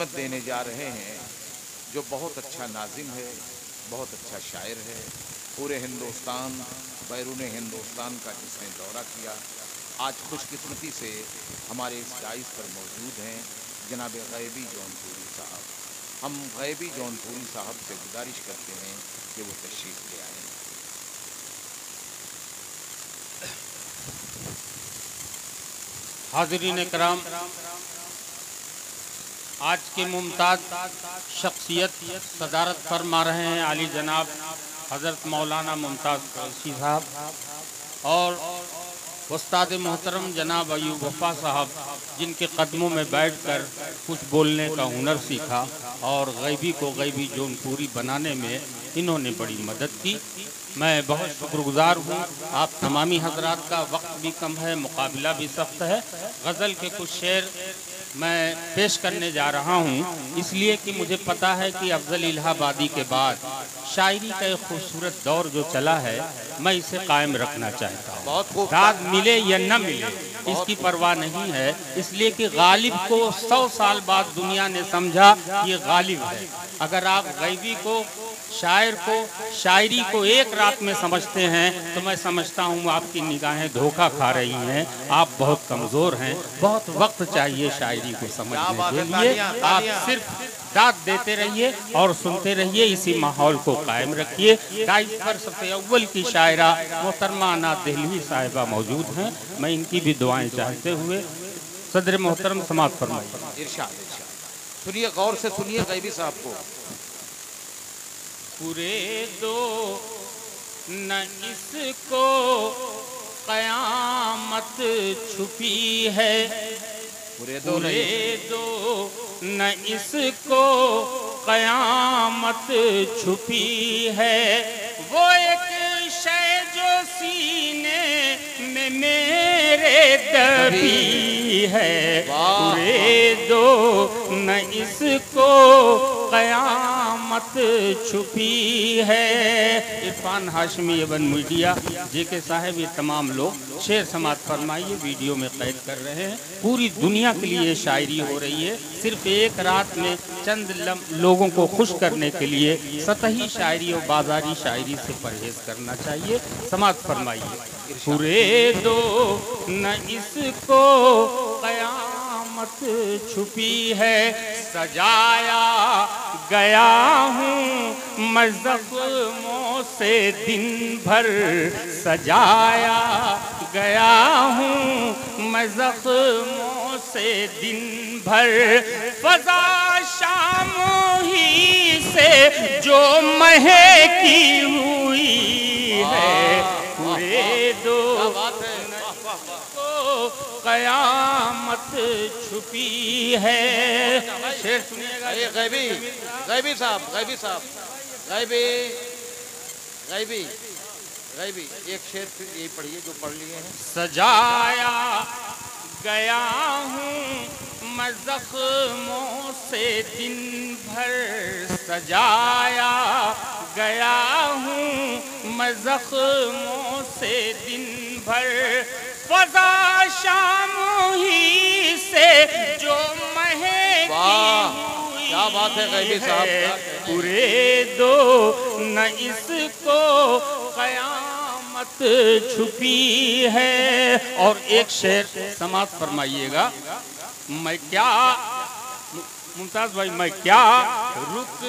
نظم دینے جا رہے ہیں جو بہت اچھا ناظم ہے، بہت اچھا شاعر ہے، پورے ہندوستان بیرون ہندوستان کا جس نے دورہ کیا، آج خوش قسمتی سے ہمارے اس ڈائس پر موجود ہیں جناب غیبی جون پوری صاحب۔ ہم غیبی جون پوری صاحب سے گزارش کرتے ہیں کہ وہ تشریف لے آئیں۔ حاضرین کرام، آج کے ممتاز شخصیت صدارت فرما رہے ہیں عالی جناب حضرت مولانا ممتاز قریشی صاحب اور استاد محترم جناب ایوب وفا صاحب، جن کے قدموں میں بیٹھ کر کچھ بولنے کا ہنر سیکھا اور غیبی کو غیبی جون پوری بنانے میں انہوں نے بڑی مدد کی۔ میں بہت شکر گزار ہوں۔ آپ تمامی حضرات کا وقت بھی کم ہے، مقابلہ بھی سخت ہے۔ غزل کے کچھ شعر میں پیش کرنے جا رہا ہوں، اس لیے کہ مجھے پتا ہے کہ افضل الہ آبادی کے بعد شاعری کا ایک خوبصورت دور جو چلا ہے، میں اسے قائم رکھنا چاہتا ہوں۔ داد ملے یا نہ ملے اس کی پرواہ نہیں ہے، اس لیے کہ غالب کو 100 سال بعد دنیا نے سمجھا یہ غالب ہے۔ اگر آپ غیبی کو، شاعر کو، شاعری کو ایک رات میں سمجھتے ہیں تو میں سمجھتا ہوں آپ کی نگاہیں دھوکہ کھا رہی ہیں، آپ بہت کمزور ہیں، بہت وقت چاہیے شاعری کو سمجھنے کے لیے۔ آپ صرف داد دیتے رہیے اور سنتے رہیے، اسی ماحول کو قائم رکھیے۔ ڈائس پر صفحہ اول کی شاعرہ محترمہ انا دہلوی صاحبہ موجود ہیں، میں ان کی بھی دعائیں چاہتے ہوئے صدر محترم سماعت فرمائیے۔ ارشاد سنیے، غور سے سنیے غیبی صاحب کو۔ پورے دو نہ اس کو قیامت چھپی ہے، پورے دو نہ اس کو قیامت چھپی ہے، وہ ایک شے جو سینے میں میرے دبی ہے، پورے دو نہ اس کو قیامت چھپی ہے۔ عرفان ہاشمی ابن میڈیا جے کے صاحب، یہ تمام لوگ شعر سماعت فرمائیے، ویڈیو میں قید کر رہے ہیں۔ پوری دنیا کے لیے شاعری ہو رہی ہے، صرف ایک رات میں چند لوگوں کو خوش کرنے کے لیے سطحی شاعری اور بازاری شاعری سے پرہیز کرنا چاہیے۔ سماعت فرمائیے۔ پورے دو نہ اس کو قیامت چھپی ہے، سجایا گیا ہوں میں زخموں سے دن بھر، سجایا گیا ہوں میں زخموں سے دن بھر، فضا شام ہی سے جو مہکی ہوئی ہے، پورے دو قیامت چھپی ہے۔ شعر سنیے گا غیبی صاحب، غیبی ایک شعر پھر یہی پڑھیے جو پڑھ لیے ہیں۔ سجایا گیا ہوں میں زخموں سے دن بھر، سجایا گیا ہوں میں زخموں سے دن بھر، فضا شام ہی سے جو مہکی ہوئی کیا بات ہے غیبی صاحب، پورے دو نہ اس کو قیامت چھپی ہے۔ اور ایک شعر سماعت فرمائیے گا۔ میں کیا ممتاز بھائی، میں کیا رک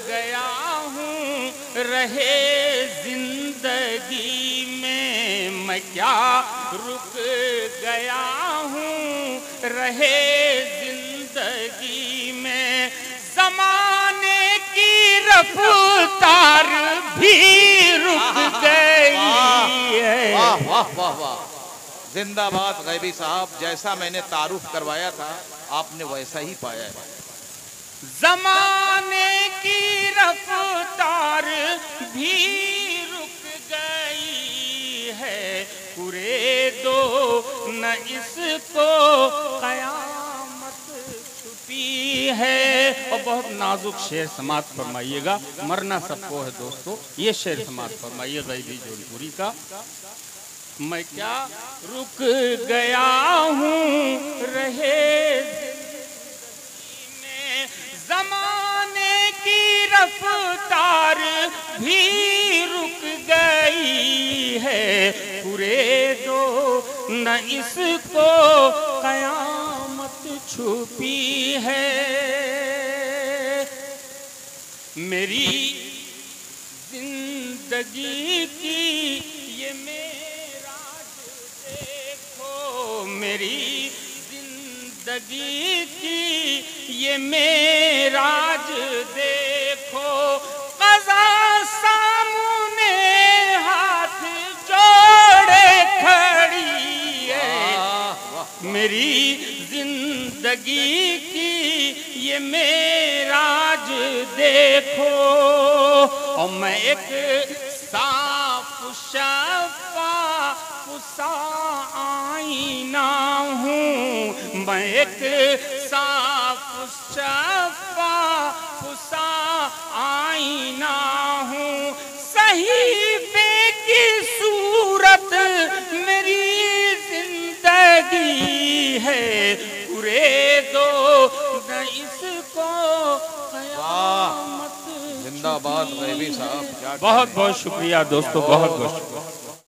گیا ہوں رہے زندگی میں، میں کیا رک گیا ہوں رہے زندگی میں، زمانے کی رفتار بھی رک گئی ہے۔ واہ واہ واہ واہ، زندہ باد غیبی صاحب، جیسا میں نے تعارف کروایا تھا آپ نے ویسا ہی پایا ہے۔ زمانے کی رفتار بھی رک گئی ہے، پورے دو نہ اس کو قیامت چھپی ہے۔ اور بہت نازک شعر سماعت فرمائیے گا، مرنا سب کو ہے دوستو۔ یہ شعر سماعت فرمائیے غیبی جون پوری کا۔ میں کیا رک گیا ہوں رہے بھی رک گئی ہے، پورے دو نہ اس کو قیامت چھپی ہے۔ میری زندگی کی یہ معراج دیکھو، میری زندگی کی یہ معراج دیکھو، قضا سامنے ہاتھ جوڑے کھڑی ہے۔ میری زندگی کی یہ معراج دیکھو، اور میں ایک صاف شفاف سا آئینہ ہوں، میں ایک صاف شفاف سا آئینہ ہوں، صحیفے کی صورت میری زندگی ہے، پورے دو نہ اس کو قیامت۔ زندہ باد غیبی صاحب، بہت بہت شکریہ دوستو، بہت بہت شکریہ۔